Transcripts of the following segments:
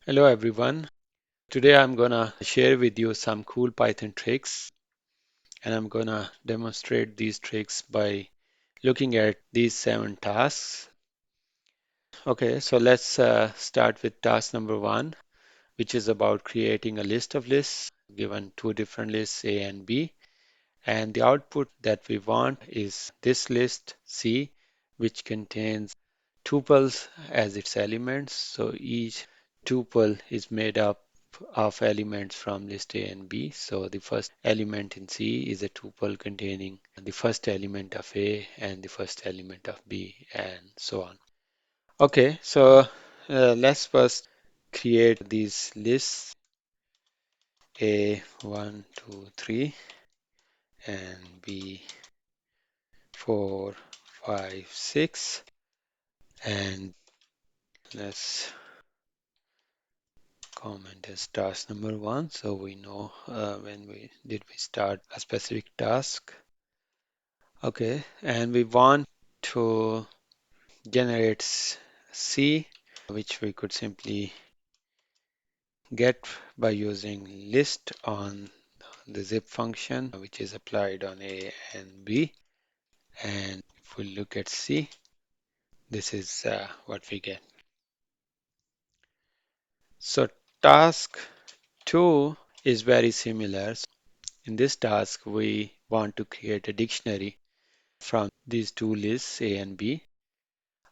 Hello everyone. Today I'm gonna share with you some cool Python tricks and I'm gonna demonstrate these tricks by looking at these 7 tasks. Okay, so let's start with task number 1, which is about creating a list of lists given two different lists A and B. And the output that we want is this list C, which contains tuples as its elements. So each tuple is made up of elements from list A and B. So the first element in C is a tuple containing the first element of A and the first element of B, and so on. Okay, so let's first create these lists A 1, 2, 3 and B 4, 5, 6, and let's comment as task number 1 so we know when we start a specific task. Okay, and we want to generate C, which we could simply get by using list on the zip function, which is applied on A and B. And if we look at C, this is what we get. So task 2 is very similar. In this task, we want to create a dictionary from these two lists, A and B.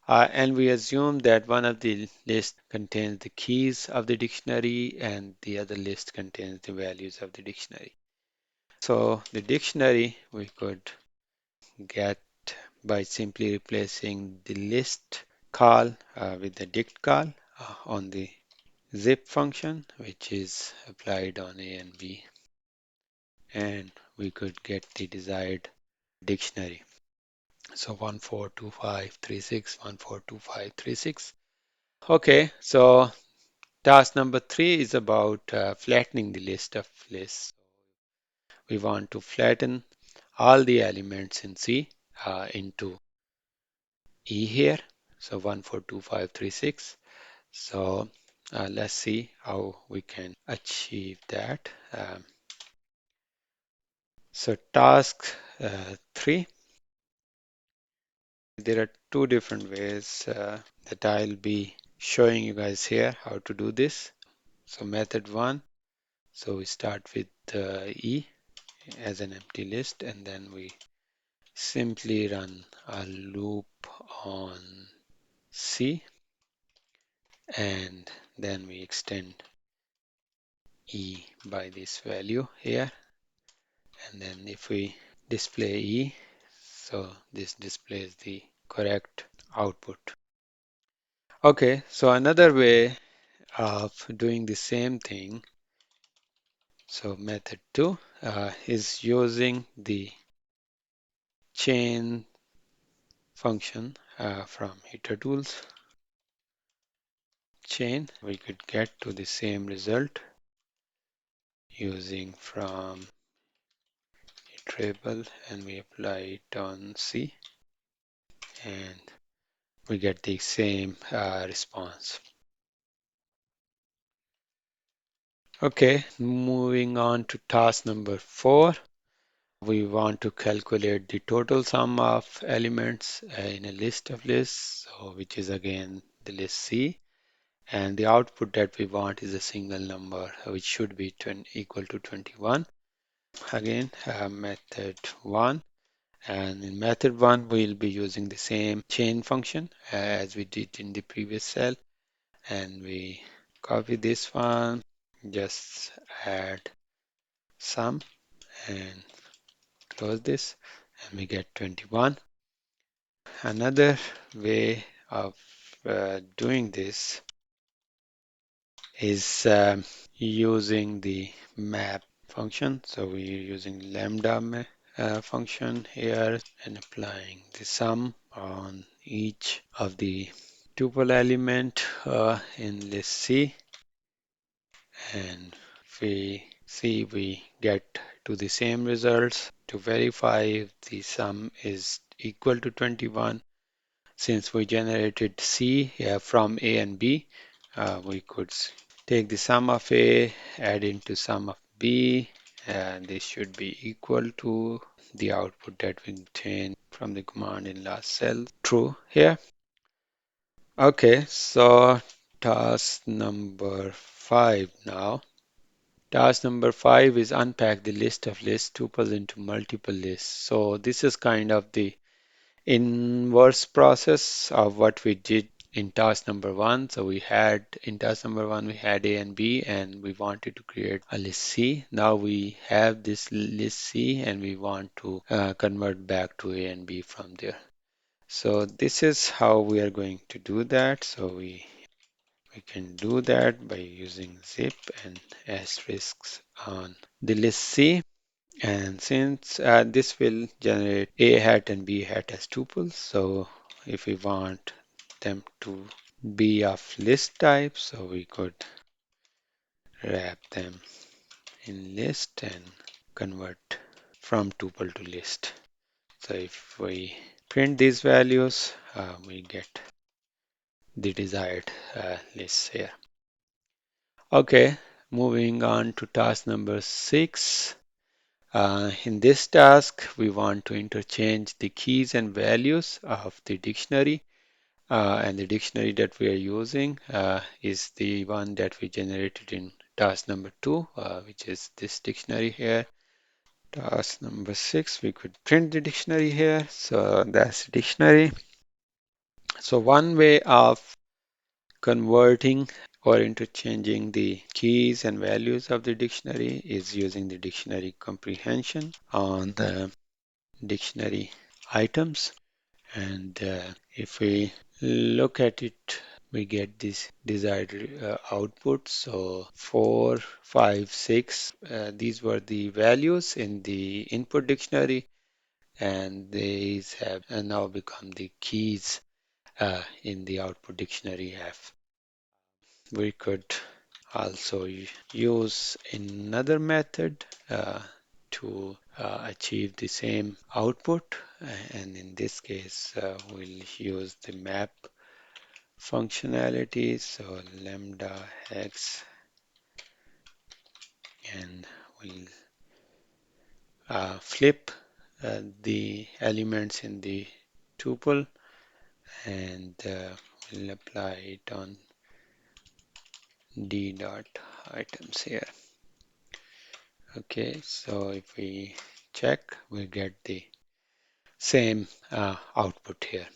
And we assume that one of the lists contains the keys of the dictionary and the other list contains the values of the dictionary. So the dictionary we could get by simply replacing the list call with the dict call on the zip function, which is applied on A and B. And we could get the desired dictionary. So 142536, 142536. Okay, so task number 3 is about flattening the list of lists. We want to flatten all the elements in C into E here. So 142536. So let's see how we can achieve that. So task 3, there are two different ways that I'll be showing you guys here how to do this. So method 1, so we start with E as an empty list and then we simply run a loop on C and then we extend E by this value here, and then if we display E, so this displays the correct output. Okay, so another way of doing the same thing, so method 2 is using the chain function from itertools.chain. We could get to the same result using from iterable and we apply it on C and we get the same response. Okay, moving on to task number 4. We want to calculate the total sum of elements in a list of lists, so which is again the list C. And the output that we want is a single number, which should be equal to 21. Again, method 1. And in method 1, we'll be using the same chain function as we did in the previous cell. And we copy this one, just add sum and close this, and we get 21. Another way of doing this is using the map function. So we're using lambda function here and applying the sum on each of the tuple element in list C, and if we see we get to the same results. To verify if the sum is equal to 21, since we generated C from A and B, we could take the sum of A, add into sum of B, and this should be equal to the output that we obtained from the command in last cell. True here. Okay, so task number 5 now. Task number 5 is unpack the list of list tuples into multiple lists. So this is kind of the inverse process of what we did in task number 1. So we had in task number 1 we had A and B and we wanted to create a list C. Now we have this list C and we want to convert back to A and B from there. So this is how we are going to do that. So we can do that by using zip and asterisks on the list C. And since this will generate A hat and B hat as tuples, so if we want them to be of list type, so we could wrap them in list and convert from tuple to list. So if we print these values, we get the desired list here. Okay, moving on to task number 6. In this task, we want to interchange the keys and values of the dictionary. And the dictionary that we are using is the one that we generated in task number 2, which is this dictionary here. Task number 6, we could print the dictionary here. So that's the dictionary. So one way of converting or interchanging the keys and values of the dictionary is using the dictionary comprehension on the dictionary items. And if we look at it, we get this desired output. So 4, 5, 6, these were the values in the input dictionary, and these have now become the keys in the output dictionary F. We could also use another method to achieve the same output, and in this case we'll use the map functionality. So lambda x, and we'll flip the elements in the tuple, and we'll apply it on d dot items here. Okay, so if we check, we get the same output here.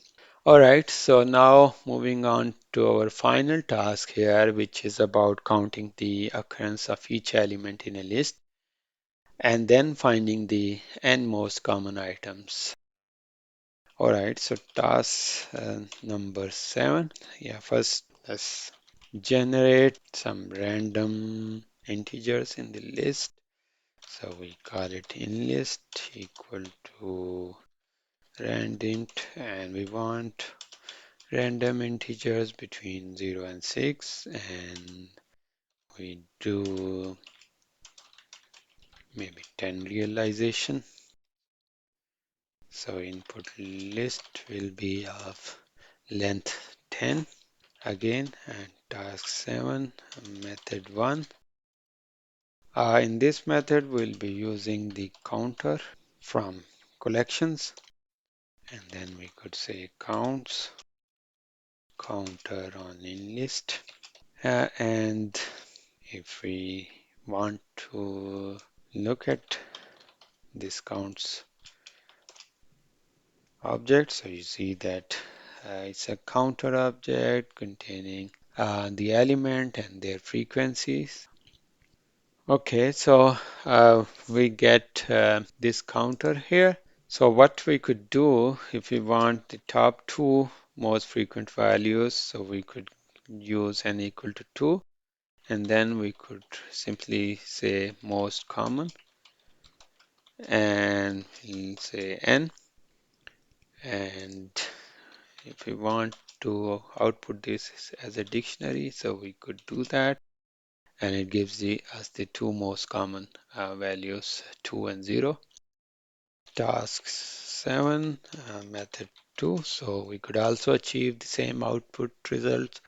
All right, so now moving on to our final task here, which is about counting the occurrence of each element in a list and then finding the n most common items. All right, so task number 7. Yeah, first let's generate some random integers in the list. So we call it inList equal to randint, and we want random integers between 0 and 6, and we do maybe 10 realization. So input list will be of length 10 again, and task 7 method 1. In this method we'll be using the counter from collections, and then we could say counts counter on in list, and if we want to look at this counts object, so you see that it's a counter object containing the element and their frequencies. Okay, so we get this counter here. So what we could do if we want the top two most frequent values, so we could use n equal to 2, and then we could simply say most common, and we'll say n, and if we want to output this as a dictionary, so we could do that, and it gives us the two most common values, 2 and 0. Task 7 method 2, so we could also achieve the same output result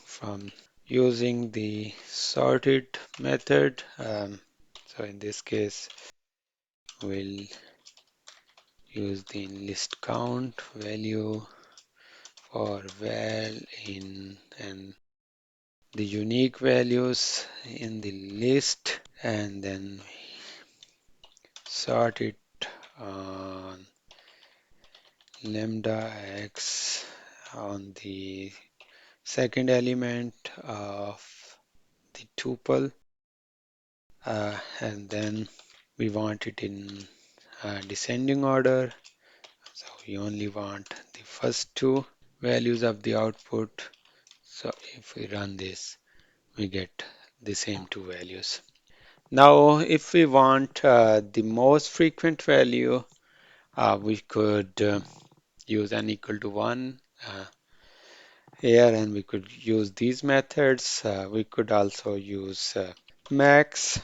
from using the sorted method. So in this case, we'll use the list count value for val in and the unique values in the list, and then sort it on lambda x on the second element of the tuple, and then we want it in descending order. So we only want the first two values of the output. So if we run this, we get the same two values. Now, if we want the most frequent value, we could use n equal to 1 here, and we could use these methods. We could also use max,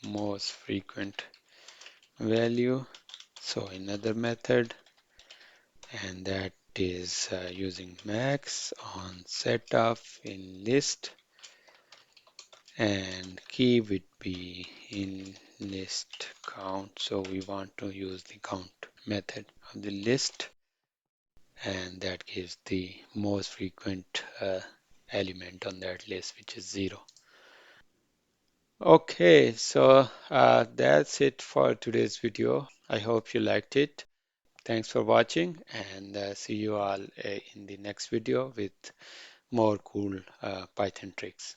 most frequent value. So another method, and that is using max on set of in list, and key would be in list count. So we want to use the count method of the list, and that gives the most frequent element on that list, which is 0. Okay, so that's it for today's video. I hope you liked it. Thanks for watching, and see you all in the next video with more cool Python tricks.